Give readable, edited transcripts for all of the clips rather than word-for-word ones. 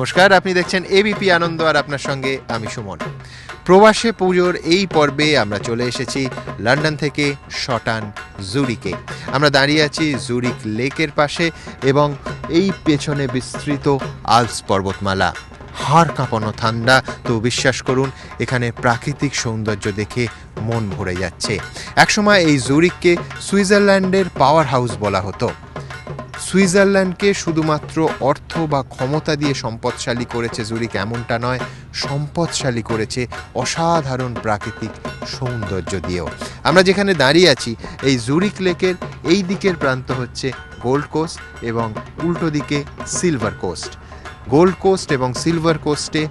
নমস্কার, আপনি দেখছেন এবিপি আনন্দ আর আপনার সঙ্গে আমি সুমন। প্রবাসে পুজোর এই পর্বে আমরা চলে এসেছি লন্ডন থেকে শটান জুরিকে। আমরা দাঁড়িয়ে আছি জুরিক লেকের পাশে এবং এই পেছনে বিস্তৃত আলপস পর্বতমালা। হাড় কাঁপানো ঠান্ডা, তো বিশ্বাস করুন এখানে প্রাকৃতিক সৌন্দর্য দেখে মন ভরে যাচ্ছে। একসময় এই জুরিককে সুইজারল্যান্ডের পাওয়ার হাউস বলা হতো। সুইজারল্যান্ডকে শুধুমাত্র অর্থ বা ক্ষমতা দিয়ে সম্পদশালী করেছে জুরিক এমনটা নয়, সম্পদশালী করেছে অসাধারণ প্রাকৃতিক সৌন্দর্য দিয়েও। আমরা যেখানে দাঁড়িয়ে আছি এই জুরিক লেকের এই দিকের প্রান্ত হচ্ছে গোল্ড কোস্ট এবং উল্টো দিকে সিলভার কোস্ট। গোল্ড কোস্ট এবং সিলভার কোস্টে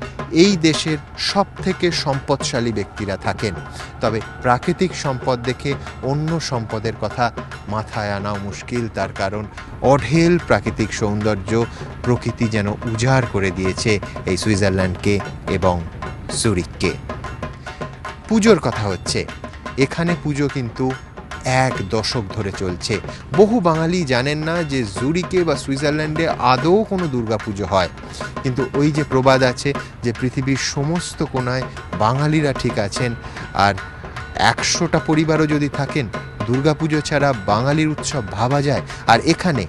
এই দেশের সব থেকে সম্পদশালী ব্যক্তিরা থাকেন। তবে প্রাকৃতিক সম্পদ দেখে অন্য সম্পদের কথা মাথায় আনাও মুশকিল, তার কারণ অঢেল প্রাকৃতিক সৌন্দর্য, প্রকৃতি যেন উজাড় করে দিয়েছে এই সুইজারল্যান্ডকে এবং জুরিককে। পুজোর কথা হচ্ছে, এখানে পুজো কিন্তু 1 দশক ধরে চলছে। বহু বাঙালি জানেন না যে জুরিকে বা সুইজারল্যান্ডে আদৌ কোনো দুর্গাপুজো হয়, কিন্তু ওই যে প্রবাদ আছে যে পৃথিবীর সমস্ত কোণায় বাঙালিরা ঠিক আছেন, আর 100টা পরিবারও যদি থাকেন দুর্গাপুজো ছাড়া বাঙালির উৎসব ভাবা যায়। আর এখানে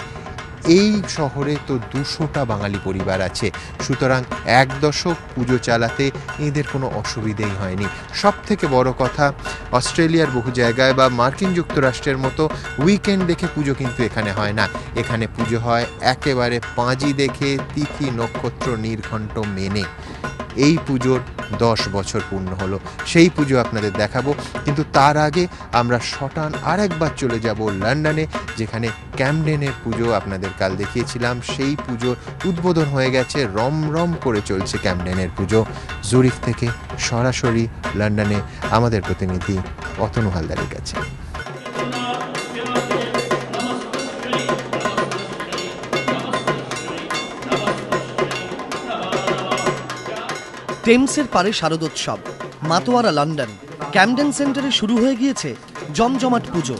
এই শহরে তো 200টা বাঙালি পরিবার আছে, সুতরাং 1 দশক পুজো চালাতে এদের কোনো অসুবিধেই হয়নি। সব থেকে বড় কথা, অস্ট্রেলিয়ার বহু জায়গায় বা মার্কিন যুক্তরাষ্ট্রের মতো উইকেন্ড দেখে পুজো কিন্তু এখানে হয় না। এখানে পুজো হয় একেবারে পাঁজি দেখে, তিথি নক্ষত্র নির্ঘণ্ট মেনে। এই পুজোর 10 বছর পূর্ণ হলো, সেই পুজো আপনাদের দেখাবো। কিন্তু তার আগে আমরা শটান আরেকবার চলে যাব লন্ডনে, যেখানে ক্যামডেনের পুজো আপনাদের কাল দেখিয়েছিলাম। সেই পুজোর উদ্বোধন হয়ে গেছে, রমরম করে চলছে ক্যামডেনের পুজো। জুরিক থেকে সরাসরি লন্ডনে আমাদের প্রতিনিধি অতনু হালদারের কাছে। টেমসের পারে শারদোৎসব, মাতোয়ারা লন্ডন, ক্যামডেন সেন্টারে শুরু হয়ে গিয়েছে জমজমাট পুজো।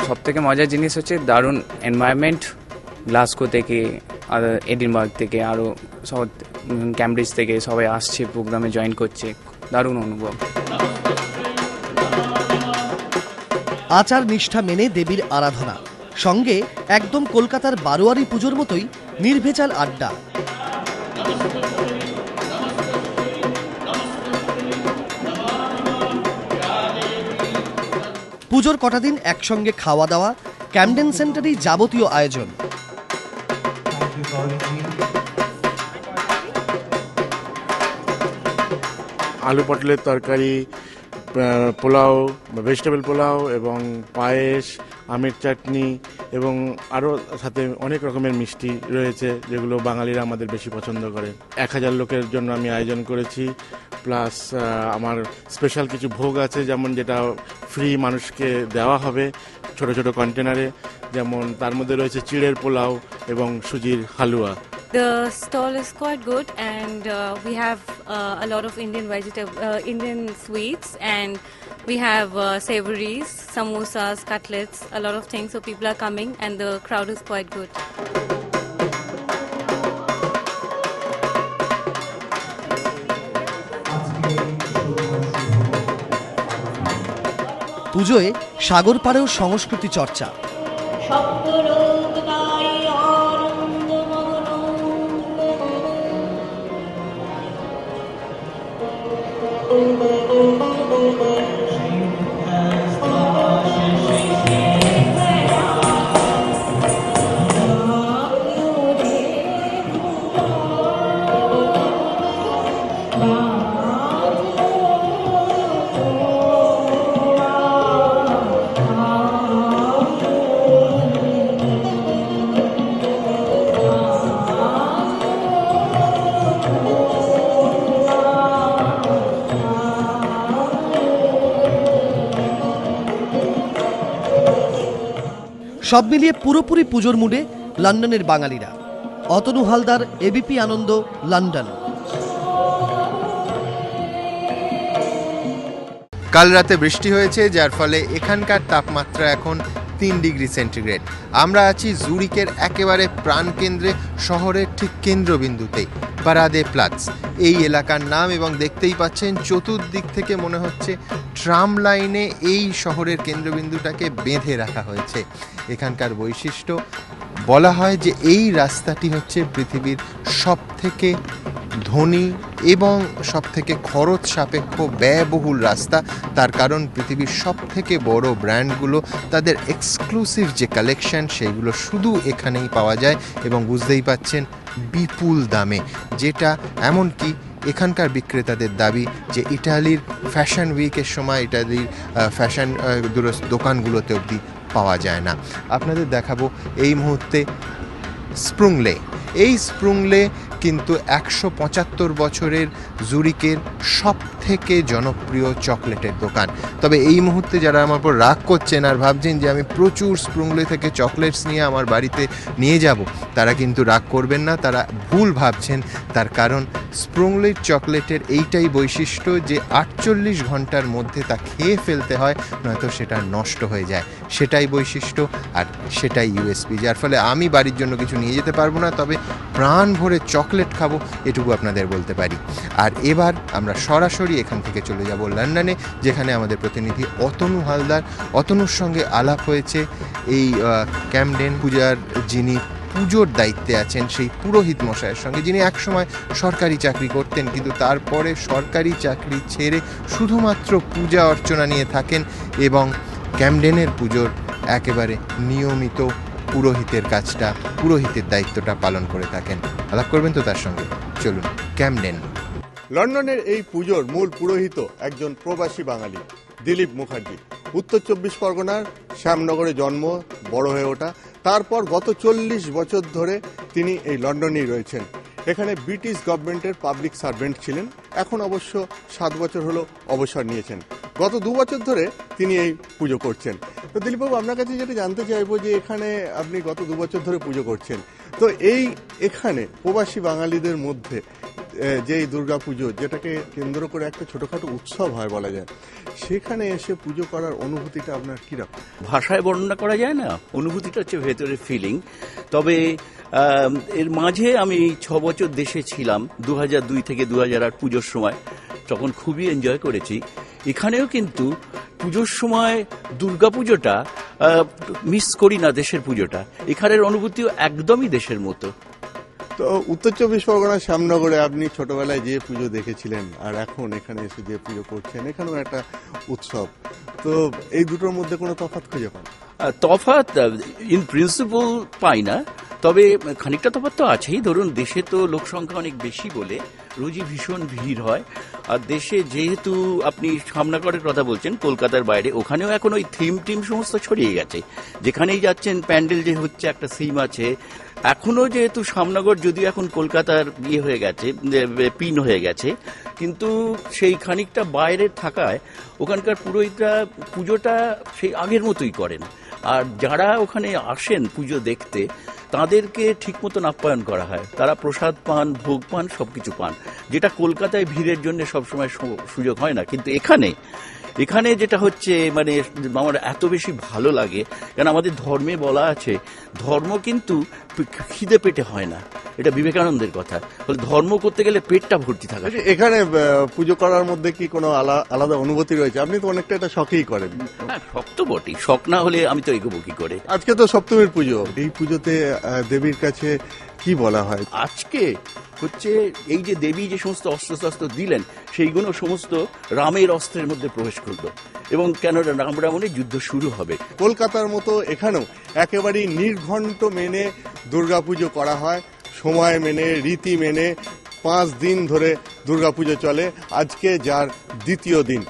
সব থেকে মজার জিনিস হচ্ছে দারুণ এনভায়রনমেন্ট। গ্লাসগো থেকে, আর এডিনবার্গ থেকে, আরও সব ক্যামব্রিজ থেকে সবাই আসছে, প্রোগ্রামে জয়েন করছে। দারুণ অনুভব। আচার নিষ্ঠা মেনে দেবীর আরাধনা, সঙ্গে একদম কলকাতার বারোয়ারি পুজোর মতোই নির্ভেজাল আড্ডা। পুজোর কটা দিন একসঙ্গে খাওয়া দাওয়া, ক্যামডেন সেন্টারেই যাবতীয় আয়োজন। আলু পটলের তরকারি, পোলাও, ভেজিটেবল পোলাও এবং পায়েস, আমের চাটনি এবং আরও সাথে অনেক রকমের মিষ্টি রয়েছে, যেগুলো বাঙালিরা আমাদের বেশি পছন্দ করে। 1000 লোকের জন্য আমি আয়োজন করেছি, প্লাস আমার স্পেশাল কিছু ভোগ আছে, যেমন যেটা ফ্রি মানুষকে দেওয়া হবে ছোট ছোট কন্টেনারে, যেমন তার মধ্যে রয়েছে চিড়ের পোলাও এবং সুজির হালুয়া। The stall is quite good, and we have a lot of Indian sweets, and we have savories, samosas, cutlets, a lot of things. So people are coming, and the crowd is quite good. পুজোয় সাগর পাড়েও সংস্কৃতি চর্চা। সব মিলিয়ে পুরোপুরি পুজোর মুডে লন্ডনের বাঙালিরা। অতনু হালদার, এবিপি আনন্দ, লন্ডন। কাল রাতে বৃষ্টি হয়েছে, যার ফলে এখানকার তাপমাত্রা এখন 3 ডিগ্রি সেন্টিগ্রেড। আমরা আছি জুরিকের একেবারে প্রাণকেন্দ্রে, শহরের ঠিক কেন্দ্রবিন্দুতেই, পারাদে প্লাটস এই এলাকার নাম। এবং দেখতেই পাচ্ছেন চতুর্দিক থেকে মনে হচ্ছে ট্রাম লাইনে এই শহরের কেন্দ্রবিন্দুটাকে বেঁধে রাখা হয়েছে। এখানকার বৈশিষ্ট্য, বলা হয় যে এই রাস্তাটি হচ্ছে পৃথিবীর সবথেকে ধনী এবং সবথেকে খরচ সাপেক্ষ ব্যয়বহুল রাস্তা। তার কারণ পৃথিবীর সবথেকে বড় ব্র্যান্ডগুলো তাদের এক্সক্লুসিভ যে কালেকশন সেইগুলো শুধু এখানেই পাওয়া যায়, এবং বুঝতেই পাচ্ছেন বিপুল দামে, যেটা এমনকি এখানকার বিক্রেতাদের দাবি যে ইটালির ফ্যাশন উইকের সময় ইটালির ফ্যাশন দোকানগুলোতে অবধি পাওয়া যায় না। আপনাদের দেখাবো এই মুহূর্তে স্প্রুংলে। এই স্প্রুংলে কিন্তু 175 বছরের জুরিকের সব থেকে জনপ্রিয় চকলেটের দোকান। তবে এই মুহূর্তে যারা আমার উপর রাগ করছেন আর ভাবছেন যে আমি প্রচুর স্প্রুংলে থেকে চকলেটস নিয়ে আমার বাড়িতে নিয়ে যাব, তারা কিন্তু রাগ করবেন না, তারা ভুল ভাবছেন। তার কারণ স্প্রুংলের চকলেটের এইটাই বৈশিষ্ট্য যে 48 ঘন্টার মধ্যে তা খেয়ে ফেলতে হয়, নয়তো সেটা নষ্ট হয়ে যায়। সেটাই বৈশিষ্ট্য আর সেটাই ইউএসপি, যার ফলে আমি বাড়ির জন্য কিছু নিয়ে যেতে পারবো না, তবে প্রাণ ভরে চকলেট খাবো এটুকু আপনাদের বলতে পারি। আর এবার আমরা সরাসরি এখান থেকে চলে যাব লন্ডনে, যেখানে আমাদের প্রতিনিধি অতনু হালদার। অতনুর সঙ্গে আলাপ হয়েছে এই ক্যামডেন পূজার যিনি পুজোর দায়িত্বে আছেন সেই পুরোহিত মশাইয়ের সঙ্গে, যিনি একসময় সরকারি চাকরি করতেন, কিন্তু তারপরে সরকারি চাকরি ছেড়ে শুধুমাত্র পূজা অর্চনা নিয়ে থাকেন এবং ক্যামডেনের পুজোর একেবারে নিয়মিত পুরোহিতের কাজটা, পুরোহিতের দায়িত্বটা পালন করে থাকেন। আলাপ করবেন তো তার সঙ্গে, চলুন ক্যামডেন। লন্ডনের এই পুজোর মূল পুরোহিত একজন প্রবাসী বাঙালি, দিলীপ মুখার্জি। উত্তর 24 পরগনার শ্যামনগরে জন্ম, বড় হয়ে ওঠা। তারপর গত 40 বছর ধরে তিনি এই লন্ডনেই রয়েছেন। এখানে ব্রিটিশ গভর্নমেন্টের পাবলিক সার্ভেন্ট ছিলেন। এখন অবশ্য 7 বছর হলো অবসর নিয়েছেন। গত 2 বছর ধরে তিনি এই পুজো করছেন। তো দিলীপবাবু, আপনার কাছে যেটা জানতে চাইবো যে এখানে আপনি গত 2 বছর ধরে পুজো করছেন, তো এখানে প্রবাসী বাঙালিদের মধ্যে যে দুর্গা পুজো, যেটাকে কেন্দ্র করে একটা ছোটখাটো উৎসব হয় বলা যায়, সেখানে এসে পুজো করার অনুভূতিটা আপনার কিরকম? ভাষায় বর্ণনা করা যায় না, অনুভূতিটা হচ্ছে ভেতরের ফিলিং। তবে এর মাঝে আমি 6 বছর দেশে ছিলাম, 2002 থেকে 2008 পুজোর সময়, তখন খুবই এনজয় করেছি। এখানেও কিন্তু পুজোর সময় দুর্গা পুজোটা মিস করি না, দেশের পুজোটা। এখানের অনুভূতিও একদমই দেশের মতো। তো উত্তর 24 পরগনার শ্যামনগরে আপনি ছোটবেলায় যে পুজো দেখেছিলেন আর এখন এখানে এসে যে পুজো করছেন, এখানেও একটা উৎসব, তো এই দুটোর মধ্যে কোনো তফাৎ খুঁজে পান? তফাৎ ইন প্রিন্সিপাল পাই না, তবে খানিকটা তফাৎ তো আছেই। ধরুন, দেশে তো লোক সংখ্যা অনেক বেশি বলে রোজই ভীষণ ভিড় হয়। আর দেশে যেহেতু আপনি শ্যামনগরের কথা বলছেন, কলকাতার বাইরে ওখানেও এখন ওই থিম সমস্ত ছড়িয়ে গেছে। যেখানেই যাচ্ছেন প্যান্ডেল যে হচ্ছে, একটা থিম আছে। এখনো যেহেতু শ্যামনগর যদিও এখন কলকাতার হয়ে গেছে, পিন হয়ে গেছে, কিন্তু সেই খানিকটা বাইরে থাকায় ওখানকার পুরোহিতরা পুজোটা সেই আগের মতোই করেন। আর যারা ওখানে আসেন পুজো দেখতে, তাদেরকে ঠিক মতন আপ্যায়ন করা হয়। তারা প্রসাদ পান, ভোগ পান, সবকিছু পান, যেটা কলকাতায় ভিড়ের জন্য সবসময় সুযোগ হয় না। কিন্তু এখানে যেটা হচ্ছে, মানে আমার এত বেশি ভালো লাগে, কারণ আমাদের ধর্মে বলা আছে ধর্ম কিন্তু খিদে পেটে হয় না। এটা বিবেকানন্দের কথা। ধর্ম করতে গেলে পেটটা ভর্তি থাকা। এখানে পুজো করার মধ্যে কি কোনো আলাদা অনুভূতি রয়েছে? আপনি তো অনেকটা এটা শখেই করেন। হ্যাঁ, শখ তো বটেই, শখ না হলে আমি তো এগোবো কি করে। আজকে তো সপ্তমীর পুজো, এই পুজোতে দেবীর কাছে কি বলা হয়? আজকে হচ্ছে এই যে দেবী যে সমস্ত অস্ত্র দিলেন, সেইগুলো সমস্ত রামের অস্ত্রের মধ্যে প্রবেশ করলো, এবং কেন রাম রাবণের যুদ্ধ শুরু হবে। কলকাতার মতো এখানেও একেবারেই নির্ঘণ্ট মেনে দুর্গাপুজো করা হয়, সময় মেনে, রীতি মেনে। 5 দিন ধরে দুর্গাপুজো চলে, আজকে যার দ্বিতীয় দিন।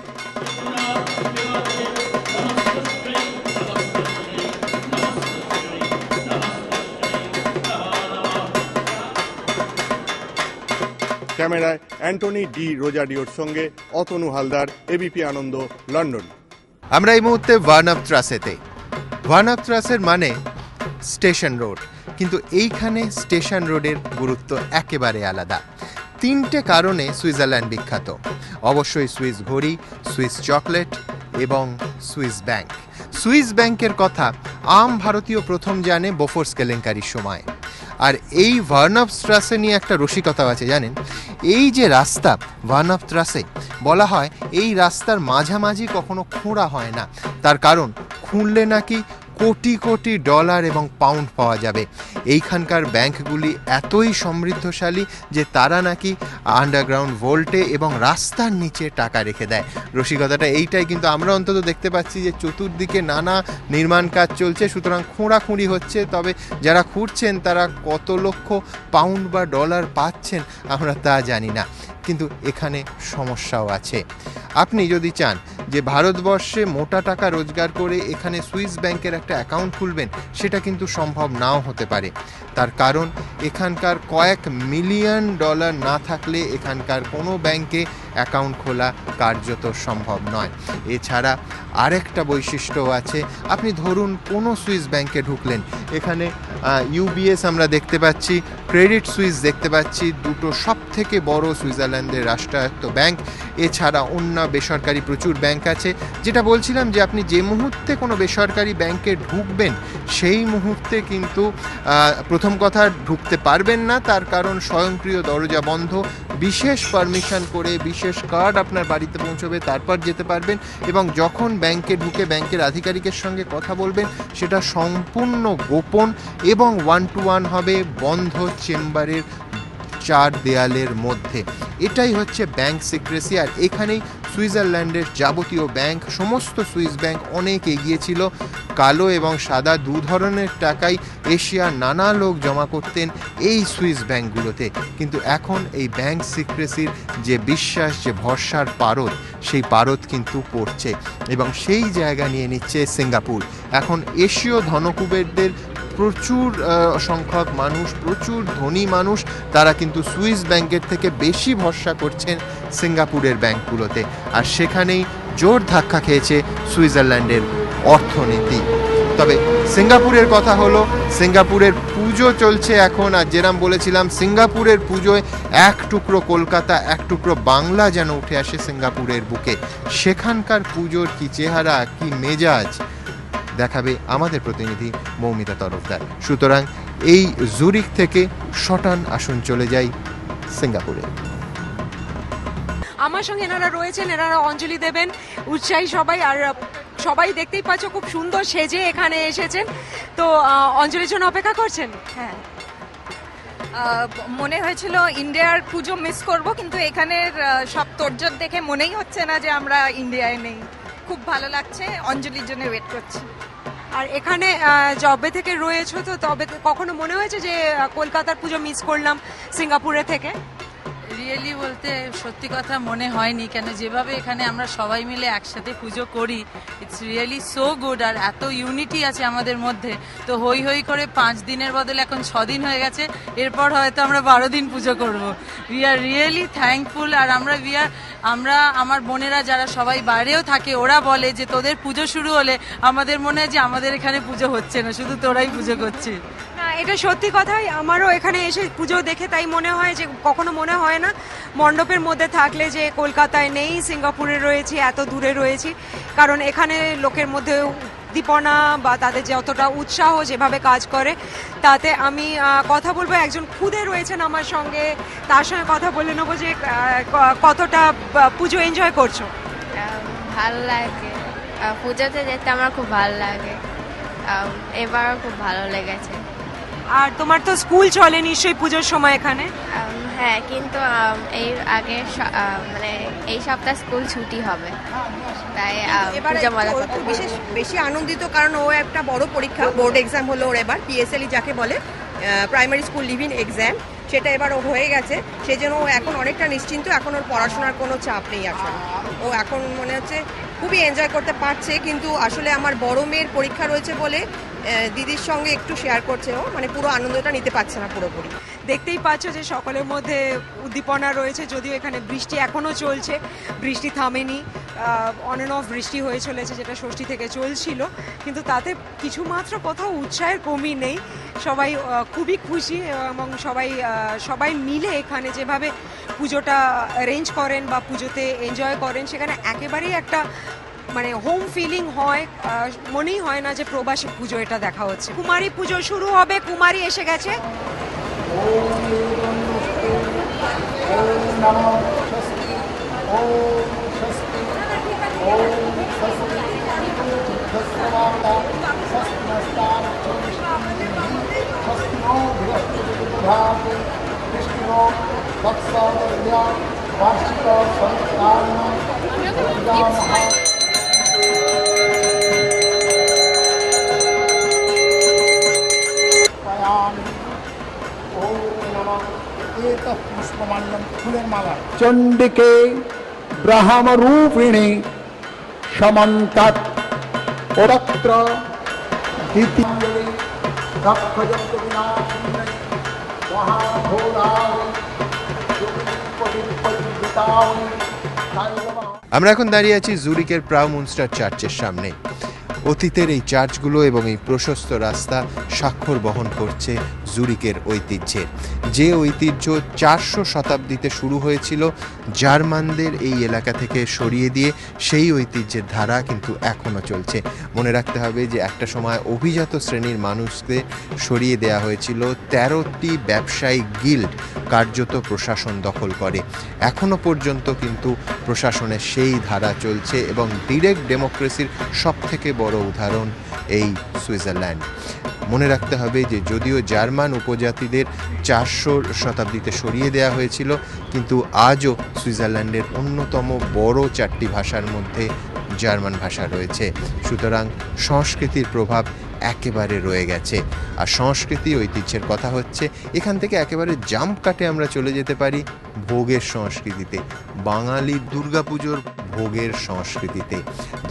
ক্যামেরায় অ্যান্টনি ডি রোজাডিওর সঙ্গে অতনু হালদার, এবিপি আনন্দ, লন্ডন। আমরা এই মুহূর্তে ভার্নাপ ট্রাসেতে। ভার্নাপ ট্রাসের মানে স্টেশন রোড, কিন্তু এইখানে স্টেশন রোডের গুরুত্ব একেবারে আলাদা। তিনটে কারণে সুইজারল্যান্ড বিখ্যাত, অবশ্যই সুইস ঘড়ি, সুইস চকলেট এবং সুইস ব্যাংক। সুইস ব্যাংকের কথা আম ভারতীয় প্রথম জানে বোফোর্স কেলেঙ্কারির সময়। আর এই ভার্নফস্ট্রাসে নিয়ে একটা রসিকতাও আছে জানেন। এই যে রাস্তা ভার্নফস্ট্রাসে, বলা হয় এই রাস্তার মাঝামাঝি কখনো খোঁড়া হয় না, তার কারণ খুঁড়লে নাকি কোটি কোটি ডলার এবং পাউন্ড পাওয়া যাবে। এইখানকার ব্যাংকগুলি এতই সমৃদ্ধশালী যে তারা নাকি আন্ডারগ্রাউন্ড ভোল্টে এবং রাস্তার নিচে টাকা রেখে দেয়। রসিকতাটা এইটাই, কিন্তু আমরা অন্তত দেখতে পাচ্ছি যে চতুর্দিকে নানা নির্মাণ কাজ চলছে, সুতরাং খোঁড়াখুঁড়ি হচ্ছে। তবে যারা খুঁড়ছেন তারা কত লক্ষ পাউন্ড বা ডলার পাচ্ছেন আমরা তা জানি না, কিন্তু এখানে সমস্যাও আছে। আপনি যদি চান যে ভারতবর্ষে মোটা টাকা রোজগার করে এখানে সুইস ব্যাংকের একটা অ্যাকাউন্ট খুলবেন, সেটা কিন্তু সম্ভব নাও হতে পারে। তার কারণ এখানকার কয়েক মিলিয়ন ডলার না থাকলে এখানকার কোনো ব্যাংকে অ্যাকাউন্ট খোলা কার্যত সম্ভব নয়। এছাড়া আরেকটা বৈশিষ্ট্য আছে, আপনি ধরুন কোনো সুইস ব্যাংকে ঢুকলেন, এখানে ইউবিএস আমরা দেখতে পাচ্ছি, ক্রেডিট সুইস দেখতে পাচ্ছি, দুটো সব থেকে বড় সুইজারল্যান্ডের রাষ্ট্রায়ত্ত ব্যাংক। এছাড়া অন্য বেসরকারি প্রচুর ব্যাংক আছে। যেটা বলছিলাম যে আপনি যে মুহূর্তে কোনো বেসরকারি ব্যাংকে ঢুকবেন সেই মুহূর্তে কিন্তু প্রথম কথা ঢুকতে পারবেন না, তার কারণ স্বয়ংক্রিয় দরজা বন্ধ। বিশেষ পারমিশন করে বিশেষ কার্ড আপনার বাড়িতে পৌঁছবে, তারপর যেতে পারবেন। এবং যখন ব্যাংকে ঢুকে ব্যাংকের আধিকারিকের সঙ্গে কথা বলবেন সেটা সম্পূর্ণ গোপন এবং 1-to-1 হবে, বন্ধ চেম্বারের 4 দেয়ালের মধ্যে। এটাই হচ্ছে ব্যাংক সিক্রেসি। আর এখানেই সুইজারল্যান্ডের যাবতীয় ব্যাংক, সমস্ত সুইস ব্যাংক অনেক এগিয়ে ছিল। কালো এবং সাদা দু ধরনের টাকাই এশিয়ার নানা লোক জমা করতেন এই সুইস ব্যাংকগুলোতে। কিন্তু এখন এই ব্যাংক সিক্রেসির যে বিশ্বাস, যে ভরসার পারদ, সেই পারদ কিন্তু পড়ছে এবং সেই জায়গা নিয়ে নিচ্ছে সিঙ্গাপুর। এখন এশীয় ধনকুবেরদের প্রচুর সংখ্যক মানুষ, প্রচুর ধনী মানুষ, তারা কিন্তু সুইস ব্যাংকের থেকে বেশি ভরসা করছেন সিঙ্গাপুরের ব্যাংকগুলোতে। আর সেখানেই জোর ধাক্কা খেয়েছে সুইজারল্যান্ডের অর্থনীতি। তবে সিঙ্গাপুরের কথা হলো, সিঙ্গাপুরের পুজো চলছে এখন। আর যেরাম বলেছিলাম, সিঙ্গাপুরের পুজোয় এক টুকরো কলকাতা, এক টুকরো বাংলা যেন উঠে আসে সিঙ্গাপুরের বুকে। সেখানকার পুজোর কি চেহারা, কি মেজাজ দেখাবে আমাদের প্রতিনিধি মৌমিতা তরফদার। সুতরাং এই জুরিক থেকে শটান আসুন চলে যাই সিঙ্গাপুরে। আমার সঙ্গে এনারা রয়েছেন, এনারা অঞ্জলি দেবেন, উৎসাহী সবাই। আর সবাই দেখতেই পাচ্ছ খুব সুন্দর সেজে এখানে এসেছেন, তো অঞ্জলির জন্য অপেক্ষা করছেন। হ্যাঁ, মনে হয়েছিল ইন্ডিয়ার পুজো মিস করব, কিন্তু এখানের সব তোড়জোড় দেখে মনেই হচ্ছে না যে আমরা ইন্ডিয়ায় নেই। খুব ভালো লাগছে, অঞ্জলির জন্য ওয়েট করছি। আর এখানে যবে থেকে রয়েছো, তো তবে কখনো মনে হয়েছে যে কলকাতার পুজো মিস করলাম সিঙ্গাপুরে থেকে? রিয়েলি বলতে সত্যি কথা মনে হয়নি, কেন যেভাবে এখানে আমরা সবাই মিলে একসাথে পুজো করি, ইটস রিয়েলি সো গুড। আর এত ইউনিটি আছে আমাদের মধ্যে, তো হই হই করে 5 দিনের বদলে এখন 6 দিন হয়ে গেছে। এরপর হয়তো আমরা 12 দিন পুজো করব। We are really thankful. আর আমরা আমার বোনেরা যারা সবাই বাইরেও থাকে, ওরা বলে যে তোদের পুজো শুরু হলে আমাদের মনে হয় যে আমাদের এখানে পুজো হচ্ছে না, শুধু তোরাই পুজো করছিস। এটা সত্যি কথাই, আমারও এখানে এসে পুজো দেখে তাই মনে হয় যে কখনো মনে হয় না মণ্ডপের মধ্যে থাকলে যে কলকাতায় নেই, সিঙ্গাপুরে রয়েছি, এত দূরে রয়েছি। কারণ এখানে লোকের মধ্যে উদ্দীপনা বা তাদের যতটা উৎসাহ যেভাবে কাজ করে, তাতে আমি কথা বলবো। একজন খুদে রয়েছেন আমার সঙ্গে, তার সঙ্গে কথা বলে নেবো যে কতটা পুজো এনজয় করছো। ভাল লাগে, পুজোতে যেতে আমার খুব ভালো লাগে, এবারও খুব ভালো লেগেছে। আর তোমার তো স্কুল চলে নিশ্চয়ই পুজোর সময় এখানে? হ্যাঁ, কিন্তু এর আগে মানে এই সপ্তাহ স্কুল ছুটি হবে, তাই পূজা মজা করতে বেশি আনন্দিত, কারণ ও একটা বড় পরীক্ষা, বোর্ড এক্সাম হলো ওর এবার, পিএসএলই যাকে বলে, প্রাইমারি স্কুল লিভিং এক্সাম, সেটা এবার ও হয়ে গেছে। সেজন্য ও এখন অনেকটা নিশ্চিন্ত, এখন ওর পড়াশোনার কোনো চাপ নেই। আসলে ও এখন মনে হচ্ছে খুবই এনজয় করতে পারছে। কিন্তু আসলে আমার বড় মেয়ের পরীক্ষা রয়েছে বলে দিদির সঙ্গে একটু শেয়ার করছে, ও মানে পুরো আনন্দটা নিতে পারছে না পুরোপুরি। দেখতেই পাচ্ছ যে সকলের মধ্যে উদ্দীপনা রয়েছে, যদিও এখানে বৃষ্টি এখনও চলছে, বৃষ্টি থামেনি, অন অ্যান্ড অফ বৃষ্টি হয়ে চলেছে, যেটা ষষ্ঠী থেকে চলছিল, কিন্তু তাতে কিছুমাত্র কোথাও উৎসাহের কমই নেই। সবাই খুবই খুশি এবং সবাই মিলে এখানে যেভাবে পুজোটা অ্যারেঞ্জ করেন বা পুজোতে এনজয় করেন, সেখানে একেবারেই একটা মানে হোম ফিলিং হয়, মনেই হয় না যে প্রবাসী পুজো এটা দেখা হচ্ছে। কুমারী পুজো শুরু হবে, কুমারী এসে গেছে। चंडिके ब्रह्मरूपिणे समन्तात् तत्र द्वितीये रक्षयन्तु विनाशिने महाघोराय योगिपरिपरिताय। আমরা এখন দাঁড়িয়ে আছি জুরিকের প্রাউমুনস্টার চার্চের সামনে। অতীতের এই চার্চগুলো এবং এই প্রশস্ত রাস্তা স্বাক্ষর বহন করছে জুরিকের ঐতিহ্যের, যে ঐতিহ্য 400 শতাব্দীতে শুরু হয়েছিল জার্মানদের এই এলাকা থেকে সরিয়ে দিয়ে সেই ঐতিহ্যের ধারা কিন্তু এখনও চলছে। মনে রাখতে হবে যে একটা সময় অভিজাত শ্রেণীর মানুষদের সরিয়ে দেওয়া হয়েছিল, 13টি ব্যবসায়িক গিল্ড কার্যত প্রশাসন দখল করে। এখনও পর্যন্ত কিন্তু প্রশাসনের সেই ধারা চলছে এবং ডিরেক্ট ডেমোক্রেসির সবথেকে বড় উদাহরণ এই সুইজারল্যান্ড। মনে রাখতে হবে যে যদিও জার্মান উপজাতিদের 400 শতাব্দীতে সরিয়ে দেওয়া হয়েছিল, কিন্তু আজও সুইজারল্যান্ডের অন্যতম বড় 4টি ভাষার মধ্যে জার্মান ভাষা রয়েছে। সুতরাং সংস্কৃতির প্রভাব একেবারে রয়ে গেছে। আর সংস্কৃতি ঐতিহ্যের কথা হচ্ছে, এখান থেকে একেবারে জাম্প কাটে আমরা চলে যেতে পারি ভোগের সংস্কৃতিতে, বাঙালি দুর্গাপুজোর ভোগের সংস্কৃতিতে,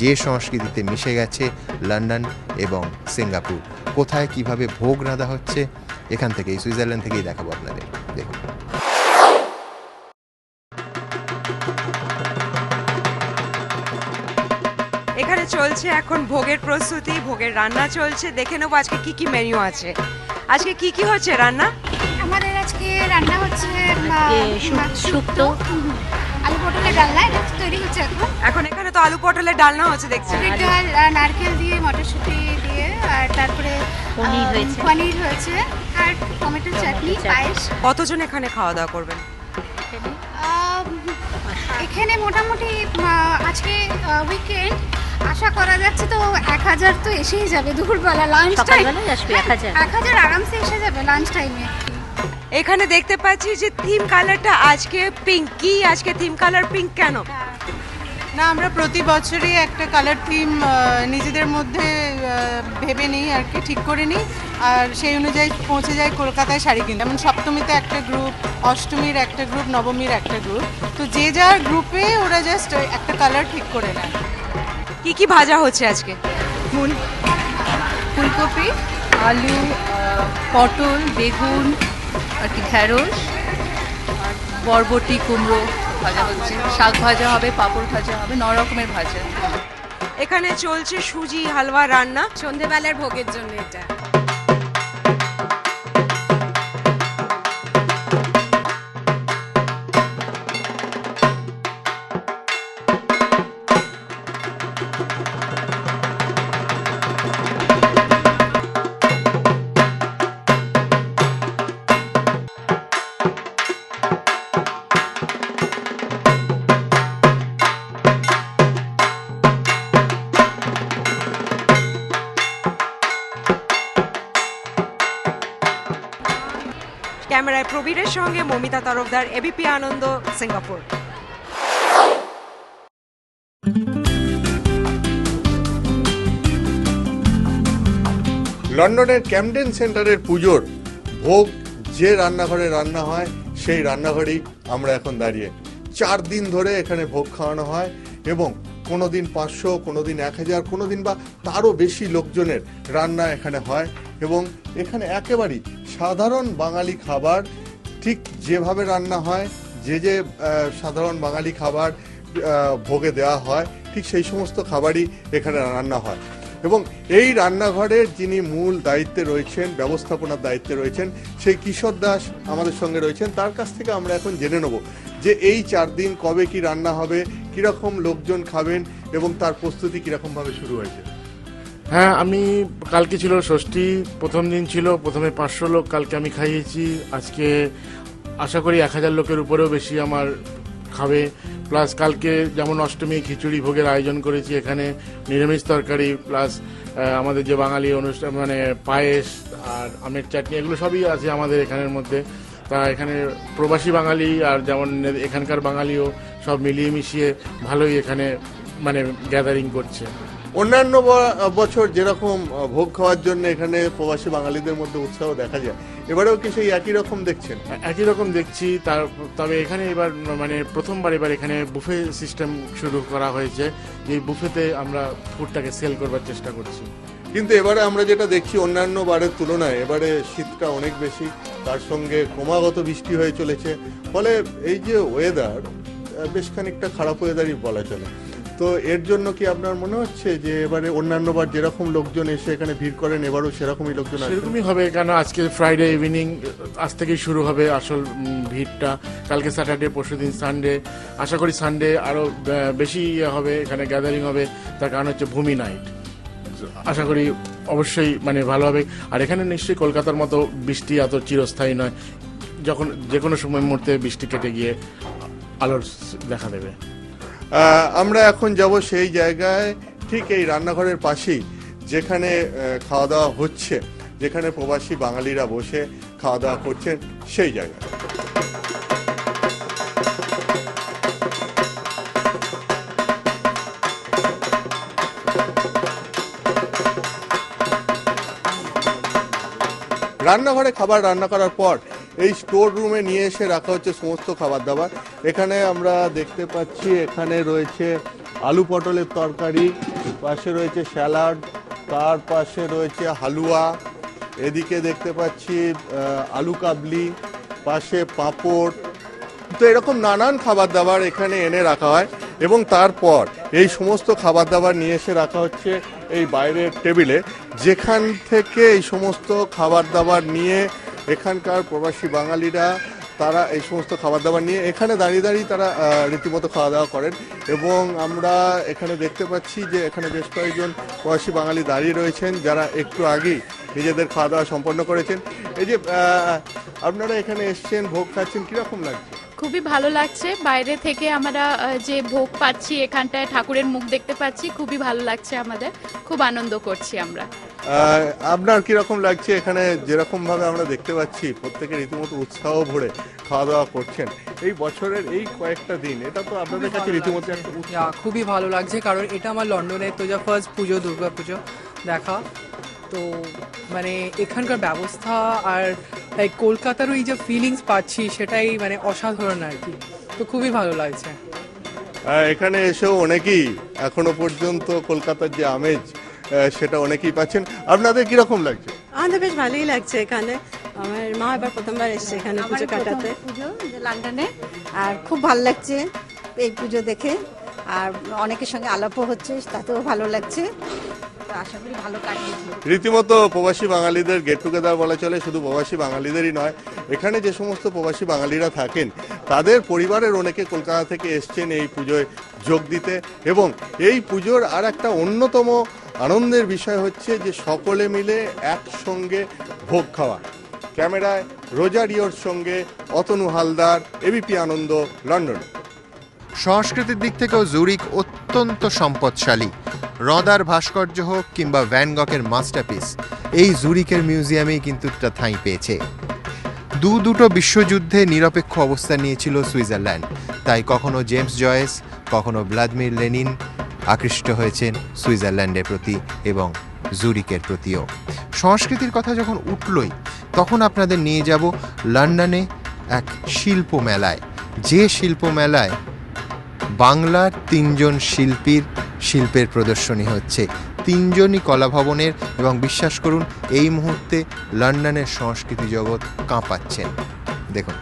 যে সংস্কৃতিতে মিশে গেছে লন্ডন এবং সিঙ্গাপুর। কোথায় কিভাবে ভোগ রাঁধা হচ্ছে এখান থেকেই, সুইজারল্যান্ড থেকেই দেখাবো আপনাদের। দেখুন, এখানে চলছে এখন ভোগের প্রস্তুতি, ভোগের রান্না চলছে। দেখে নেবো আজকে কি কি মেনু আছে। আজকে কি কি হচ্ছে রান্না? আমাদের আজকে রান্না হচ্ছে শুক্তো, আলু পটলের ডালনা তৈরি হচ্ছে এখন এখানে তো আলু পটলের ডালনা হচ্ছে দেখছি। ডাল নারকেল দিয়ে, মটরশুঁটি দিয়ে, আর তারপরে পনির হয়েছে, আর টমেটো চাটনি, পায়েস। কতজন এখানে খাওয়া দাওয়া করবেন? এখানে মোটামুটি আজকে উইকেন্ড, আশা করা যাচ্ছে তো 1000 তো এসেই যাবে দুপুরবেলা লাঞ্চ টাইম। 1000 আরামসে এসে যাবে লাঞ্চ টাইমে। এখানে দেখতে পাচ্ছি যে থিম কালারটা আজকে পিঙ্ক। কি আজকে থিম কালার পিঙ্ক কেন? না, আমরা প্রতি বছরই একটা কালার থিম নিজেদের মধ্যে ভেবে নিই আর কি, ঠিক করে নিই, আর সেই অনুযায়ী পৌঁছে যাই কলকাতায় শাড়ি কিনতে। যেমন সপ্তমীতে একটা গ্রুপ, অষ্টমীর একটা গ্রুপ, নবমীর একটা গ্রুপ, তো যে যার গ্রুপে ওরা জাস্ট একটা কালার ঠিক করে নেয়। কি কি ভাজা হচ্ছে আজকে? ফুলকপি, আলু, পটল, বেগুন, আর কি ঢেঁড়স, আর বরবটি, কুমড়ো ভাজা হচ্ছে, শাক ভাজা হবে, পাঁপড় ভাজা হবে, 9 রকমের ভাজা। এখানে চলছে সুজি হালুয়া রান্না সন্ধেবেলার ভোগের জন্য। এটা ক্যামেরায় প্রবীরের সঙ্গে মমিতা তরফদার, এবিপি আনন্দ, সিঙ্গাপুর। লন্ডনের ক্যামডেন সেন্টারের পুজোর ভোগ যে রান্নাঘরে রান্না হয় সেই রান্নাঘরেই আমরা এখন দাঁড়িয়ে। 4 দিন ধরে এখানে ভোগ খাওয়ানো হয় এবং কোনোদিন 500, কোনোদিন 1000, কোনোদিন বা তারও বেশি লোকজনের রান্না এখানে হয় এবং এখানে একেবারেই সাধারণ বাঙালি খাবার ঠিক যেভাবে রান্না হয়, যে সাধারণ বাঙালি খাবার ভোগে দেওয়া হয় ঠিক সেই সমস্ত খাবারই এখানে রান্না হয়। এবং এই রান্নাঘরের যিনি মূল দায়িত্বে রয়েছেন, ব্যবস্থাপনার দায়িত্বে রয়েছেন, সেই কিশোর দাস আমাদের সঙ্গে রয়েছেন। তার কাছ থেকে আমরা এখন জেনে নেব যে এই 4 দিন কবে কি রান্না হবে, কিরকম লোকজন খাবেন এবং তার প্রস্তুতি কিরকমভাবে শুরু হয়েছে। হ্যাঁ, আমি কালকে ছিল ষষ্ঠী, প্রথম দিন ছিল, প্রথমে 500 লোক কালকে আমি খাইয়েছি। আজকে আশা করি 1000 লোকের উপরেও বেশি আমার খাবে। প্লাস কালকে যেমন অষ্টমী খিচুড়ি ভোগের আয়োজন করেছি, এখানে নিরামিষ তরকারি প্লাস আমাদের যে বাঙালি অনুষ্ঠান মানে পায়েস আর আমের চাটনি, এগুলো সবই আছে আমাদের এখানের মধ্যে। তা এখানে প্রবাসী বাঙালি আর যেমন এখানকার বাঙালিও সব মিলিয়ে মিশিয়ে ভালোই এখানে মানে গ্যাদারিং করছে। অন্যান্য বছর যেরকম ভোগ খাওয়ার জন্য এখানে প্রবাসী বাঙালিদের মধ্যে উৎসাহ দেখা যায়, এবারেও কি সেই একই রকম দেখছেন? একই রকম দেখছি। তবে এখানে এবার মানে প্রথমবার এবার এখানে বুফে সিস্টেম শুরু করা হয়েছে। এই বুফেতে আমরা ফুডটাকে সেল করবার চেষ্টা করছি। কিন্তু এবারে আমরা যেটা দেখছি অন্যান্য বারের তুলনায় এবারে শীতটা অনেক বেশি, তার সঙ্গে ক্রমাগত বৃষ্টি হয়ে চলেছে, ফলে এই যে ওয়েদার বেশ খানিকটা খারাপ ওয়েদারই বলা চলে। তো এর জন্য কি আপনার মনে হচ্ছে যে এবারে অন্যান্য বার যেরকম লোকজন এসে এখানে ভিড় করেন এবারও সেরকমই লোকজন আসবে? সেরকমই হবে, কেন আজকে ফ্রাইডে ইভিনিং, আজ থেকেই শুরু হবে আসল ভিড়টা। কালকে স্যাটারডে, পরশুদিন সানডে। আশা করি সানডে আরও বেশি হবে, এখানে গ্যাদারিং হবে। তার কারণ হচ্ছে ভূমি নাইট। আশা করি অবশ্যই মানে ভালো হবে। আর এখানে নিশ্চয়ই কলকাতার মতো বৃষ্টি এত চিরস্থায়ী নয়, যখন যে কোনো সময় মুহূর্তে বৃষ্টি কেটে গিয়ে আলোর দেখা দেবে। আমরা এখন যাব সেই জায়গায়, ঠিক এই রান্নাঘরের পাশেই, যেখানে খাওয়া দাওয়া হচ্ছে, যেখানে প্রবাসী বাঙালিরা বসে খাওয়া দাওয়া করছেন সেই জায়গায়। রান্নাঘরে খাবার রান্না করার পর এই স্টোর রুমে নিয়ে এসে রাখা হচ্ছে সমস্ত খাবার দাবার। এখানে আমরা দেখতে পাচ্ছি এখানে রয়েছে আলু পটলের তরকারি, পাশে রয়েছে স্যালাড, তার পাশে রয়েছে হালুয়া, এদিকে দেখতে পাচ্ছি আলু কাবলি, পাশে পাঁপড়। তো এরকম নানান খাবার দাবার এখানে এনে রাখা হয় এবং তারপর এই সমস্ত খাবার দাবার নিয়ে এসে রাখা হচ্ছে এই বাইরের টেবিলে, যেখান থেকে এই সমস্ত খাবার দাবার নিয়ে এখানকার প্রবাসী বাঙালিরা তারা এই সমস্ত খাবার দাবার নিয়ে এখানে দাঁড়িয়ে দাঁড়িয়ে তারা রীতিমতো খাওয়া দাওয়া করেন। এবং আমরা এখানে দেখতে পাচ্ছি যে এখানে বেশ কয়েকজন প্রবাসী বাঙালি দাঁড়িয়ে রয়েছেন যারা একটু আগেই নিজেদের খাওয়া দাওয়া সম্পন্ন করেছেন। এই যে আপনারা এখানে এসছেন, ভোগ খাচ্ছেন, কিরকম লাগছে? খুবই ভালো লাগছে। বাইরে থেকে আমরা যে ভোগ পাচ্ছি, এখানটায় ঠাকুরের মুখ দেখতে পাচ্ছি, খুবই ভালো লাগছে আমাদের, খুব আনন্দ করছি আমরা। আপনার কিরকম লাগছে? এখানে যেরকম ভাবে আমরা দেখতে পাচ্ছি প্রত্যেকে রীতিমতো উৎসাহ ভরে খাওয়া দাওয়া করছেন। এই বছরের এই কয়েকটা দিন এটা তো আপনাদের কাছে রীতিমতো একটা খুবই ভালো লাগছে, কারণ এটা আমার লন্ডনের তো যা ফার্স্ট পুজো, দুর্গা পুজো দেখা। তো মানে এখানকার ব্যবস্থা আর কলকাতারও এই যে ফিলিংস পাচ্ছি সেটাই মানে অসাধারণ আর কি। তো খুবই ভালো লাগছে। এখানে এসেও অনেকেই এখনো পর্যন্ত কলকাতার যে আমেজ সেটা অনেকেই পাচ্ছেন। আপনাদের কিরকম লাগছে? আমাদের বেশ ভালোই লাগছে এখানে। আমার মা এবার প্রথমবার এসছে এখানে পুজো কাটাতে, পুজো লন্ডনে, আর খুব ভালো লাগছে এই পুজো দেখে। আর অনেকের সঙ্গে আলাপও হচ্ছে, তাতেও ভালো লাগছে। আশা করি ভালো কাটিয়েছি। রীতিমতো প্রবাসী বাঙালিদের গেট টুগেদার বলা চলে। শুধু প্রবাসী বাঙালিদেরই নয়, এখানে যে সমস্ত প্রবাসী বাঙালিরা থাকেন তাদের পরিবারের অনেকে কলকাতা থেকে এসছেন এই পুজোয় যোগ দিতে। এবং এই পুজোর আর একটা অন্যতম আনন্দের বিষয় হচ্ছে যে সকলে মিলে একসঙ্গে ভোগ খাওয়া। ক্যামেরায় রোজারিওর সঙ্গে অতনু হালদার, এবিপি আনন্দ, লন্ডন। সংস্কৃতির দিক থেকেও জুরিক অত্যন্ত সম্পদশালী। রদার ভাস্কর্য হোক কিংবা ভ্যান গকের মাস্টারপিস, এই জুরিকের মিউজিয়ামেই কিন্তু একটা ঠাঁই পেয়েছে। দুটো বিশ্বযুদ্ধে নিরপেক্ষ অবস্থান নিয়েছিল সুইজারল্যান্ড, তাই কখনো জেমস জয়েস, কখনো ভ্লাদিমির লেনিন আকৃষ্ট হয়েছেন সুইজারল্যান্ডের প্রতি এবং জুরিকের প্রতিও। সংস্কৃতির কথা যখন উঠলই, তখন আপনাদের নিয়ে যাব লন্ডনে এক শিল্প মেলায়, যে শিল্প মেলায় বাংলার 3জন শিল্পীর শিল্পের প্রদর্শনী হচ্ছে। 3জনই কলাভবনের, এবং বিশ্বাস করুন এই মুহূর্তে লন্ডনের সংস্কৃতি জগৎ কাঁপাচ্ছেন। দেখুন।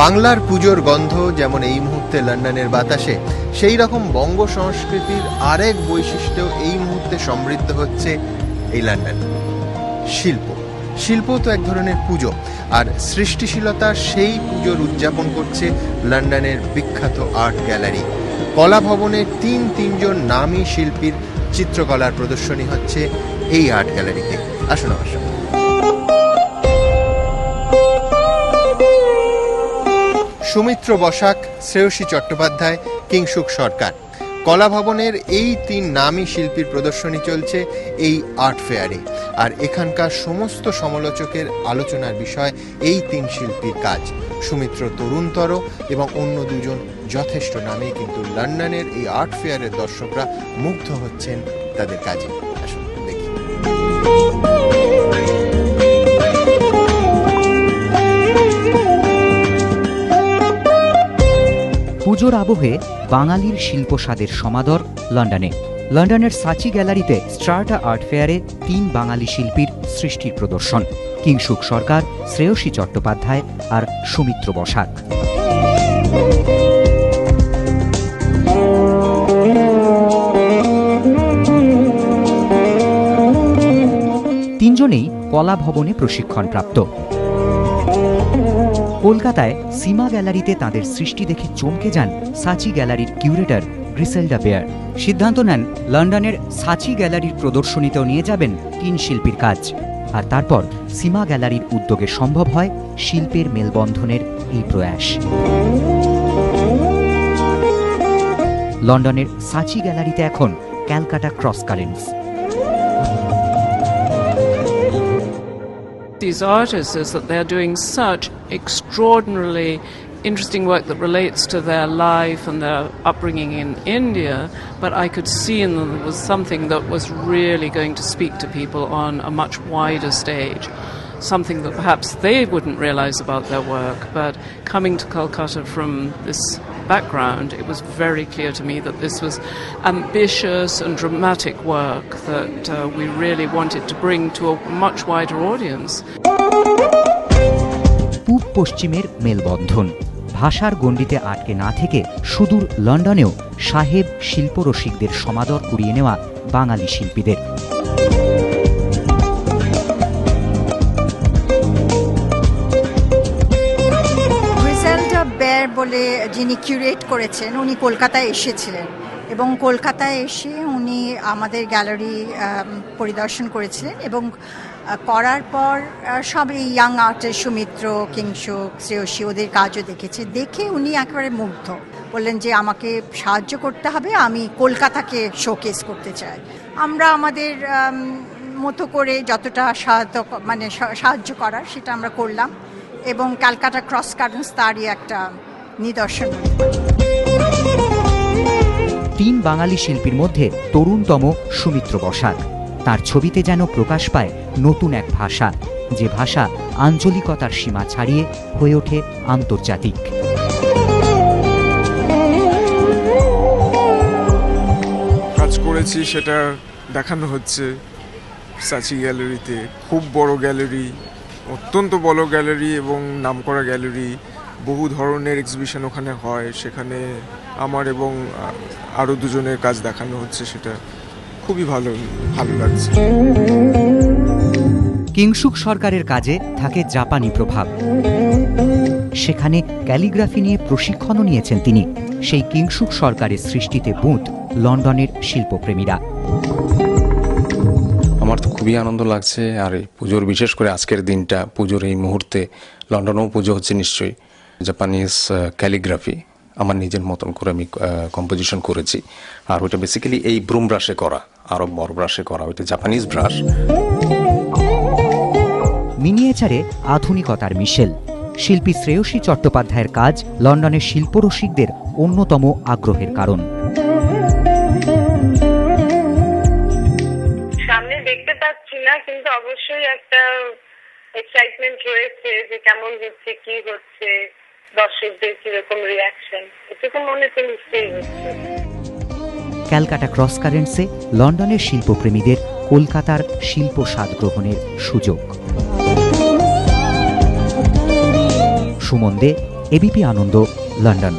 বাংলার পুজোর গন্ধ যেমন এই মুহূর্তে লন্ডনের বাতাসে, সেই রকম বঙ্গ সংস্কৃতির আরেক বৈশিষ্ট্য এই মুহূর্তে সমৃদ্ধ হচ্ছে এই লন্ডন। শিল্প শিল্প তো এক ধরনের পুজো, আর সৃষ্টিশীলতা সেই পুজোর উদযাপন করছে লন্ডনের বিখ্যাত আর্ট গ্যালারি। কলা ভবনের তিনজন নামী শিল্পীর চিত্রকলার প্রদর্শনী হচ্ছে এই আর্ট গ্যালারিতে। আসুন আমার সঙ্গে। সুমিত্র বসাক, শ্রেয়সী চট্টোপাধ্যায়, কিংসুক সরকার, কলা ভবনের এই 3 নামী শিল্পীর প্রদর্শনী চলছে এই আর্ট ফেয়ারে। আর এখানকার সমস্ত সমালোচকের আলোচনার বিষয় এই 3 শিল্পীর কাজ। সুমিত্র তরুণতর এবং অন্য 2জন যথেষ্ট নামী, কিন্তু লন্ডনের এই আর্ট ফেয়ারের দর্শকরা মুগ্ধ হচ্ছেন তাদের কাজে। আসুন দেখি। পুজোর আবহে বাঙালির শিল্পস্বাদের সমাদর লন্ডনে। লন্ডনের সাচি গ্যালারিতে স্ট্রাটা আর্ট ফেয়ারে 3 বাঙালি শিল্পীর সৃষ্টির প্রদর্শন, কিংসুক সরকার, শ্রেয়সী চট্টোপাধ্যায় আর সুমিত্র বসাক। তিনজনেই কলা ভবনে প্রশিক্ষণপ্রাপ্ত। কলকাতায় সীমা গ্যালারিতে তাদের সৃষ্টি দেখে চমকে যান সাচি গ্যালারির কিউরেটর গ্রিসেলডা বেয়ার। সিদ্ধান্ত নেন লন্ডনের সাচি গ্যালারির প্রদর্শনীতেও নিয়ে যাবেন 3 শিল্পীর কাজ। আর তারপর সীমা গ্যালারির উদ্যোগে সম্ভব হয় শিল্পের মেলবন্ধনের এই প্রয়াস। লন্ডনের সাচি গ্যালারিতে এখন Calcutta cross currents. These artists is that they're doing such extraordinarily interesting work that relates to their life and their upbringing in India, but I could see in them was something that was really going to speak to people on a much wider stage, something that perhaps they wouldn't realize about their work, but coming to Calcutta from this background, it was very clear to me that this was ambitious and dramatic work that we really wanted to bring to a much wider audience. পূব পশ্চিমের মেলবন্ধন, ভাষার গণ্ডিতে আটকে না থেকে সুদূর লন্ডনেও সাহেব শিল্পরসিকদের সমাদর কুড়িয়ে নেওয়া বাঙালি শিল্পীদের। বেয়ার বলে যিনি কিউরেট করেছেন, উনি কলকাতায় এসেছিলেন এবং কলকাতায় এসে উনি আমাদের গ্যালারি পরিদর্শন করেছিলেন এবং করার পর সব এই ইয়াং আর্টিস্ট সুমিত্র, কিংসুক, শ্রেয়সী ওদের কাজও দেখেছে। দেখে উনি একেবারে মুগ্ধ, বললেন যে আমাকে সাহায্য করতে হবে, আমি কলকাতাকে শোকেস করতে চাই। আমরা আমাদের মতো করে যতটা সাহায্য করার সেটা আমরা করলাম এবং ক্যালকাটা ক্রস কারেন্টস তারই একটা নিদর্শন। 3 বাঙালি শিল্পীর মধ্যে তরুণতম সুমিত্র বসাক। তার ছবিতে যেন প্রকাশ পায় নতুন এক ভাষা, যে ভাষা আঞ্চলিকতার সীমা ছাড়িয়ে হয়ে ওঠে আন্তর্জাতিক। কাজ করেছি সেটা দেখানো হচ্ছে সাচি গ্যালারিতে। খুব বড় গ্যালারি, অত্যন্ত বড় গ্যালারি এবং নামকরা গ্যালারি, বহু ধরনের এক্সিবিশন ওখানে হয়। সেখানে আমার এবং আরও 2 জনের কাজ দেখানো হচ্ছে, সেটা খুবই ভালো লাগছে। কিংসুক সরকারের কাজে থাকে জাপানি প্রভাব। সেখানে ক্যালিগ্রাফি নিয়ে প্রশিক্ষণও নিয়েছেন তিনি। সেই কিংসুক সরকারের সৃষ্টিতে বুঁদ লন্ডনের শিল্পপ্রেমীরা। আমার তো খুবই আনন্দ লাগছে। আর এই পুজোর, বিশেষ করে আজকের দিনটা, পুজোর এই মুহূর্তে লন্ডনেও পুজো হচ্ছে নিশ্চয়ই। জাপানিজ ক্যালিগ্রাফি আমার নিজের মতন করে আমি কম্পোজিশন করেছি। আর ওইটা বেসিক্যালি এই ব্রুম ব্রাশে করা, আরব বড় ব্রাশে করা, ওইটা জাপানিজ ব্রাশ। মিনিয়েচারে আধুনিকতার মিশেল। শিল্পী শ্রেয়সী চট্টোপাধ্যায়ের কাজ লন্ডনের শিল্পরসিকদের অন্যতম আগ্রহের কারণ। সামনে দেখতে পাচ্ছি না, কিন্তু অবশ্যই একটা এক্সাইটমেন্ট রয়েছে যে কেমন হচ্ছে, কি হচ্ছে, দর্শকদের কিরকম রিয়াকশন, এটুকু মনে তো নিশ্চয়ই হচ্ছে। ক্যালকাটা ক্রস কারেন্টসে লন্ডনের শিল্পপ্রেমীদের কলকাতার শিল্প স্বাদ গ্রহণের সুযোগ। সুমন দে, এবিপি আনন্দ, লন্ডন।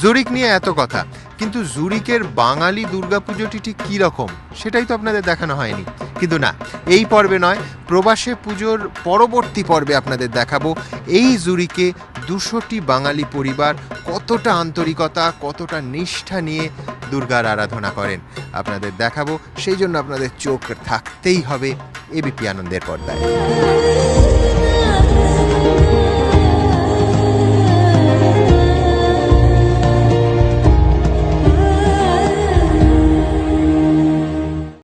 জুরিক নিয়ে এত কথা, কিন্তু জুরিকের বাঙালি দুর্গাপুজোটি ঠিক কী রকম সেটাই তো আপনাদের দেখানো হয়নি। কিন্তু না, এই পর্বে নয়, প্রবাসে পুজোর পরবর্তী পর্বে আপনাদের দেখাবো এই জুরিকে 200টি বাঙালি পরিবার কতটা আন্তরিকতা, কতটা নিষ্ঠা নিয়ে দুর্গার আরাধনা করেন আপনাদের দেখাবো। সেই জন্য আপনাদের চোখ থাকতেই হবে এবিপি আনন্দের পর্দায়।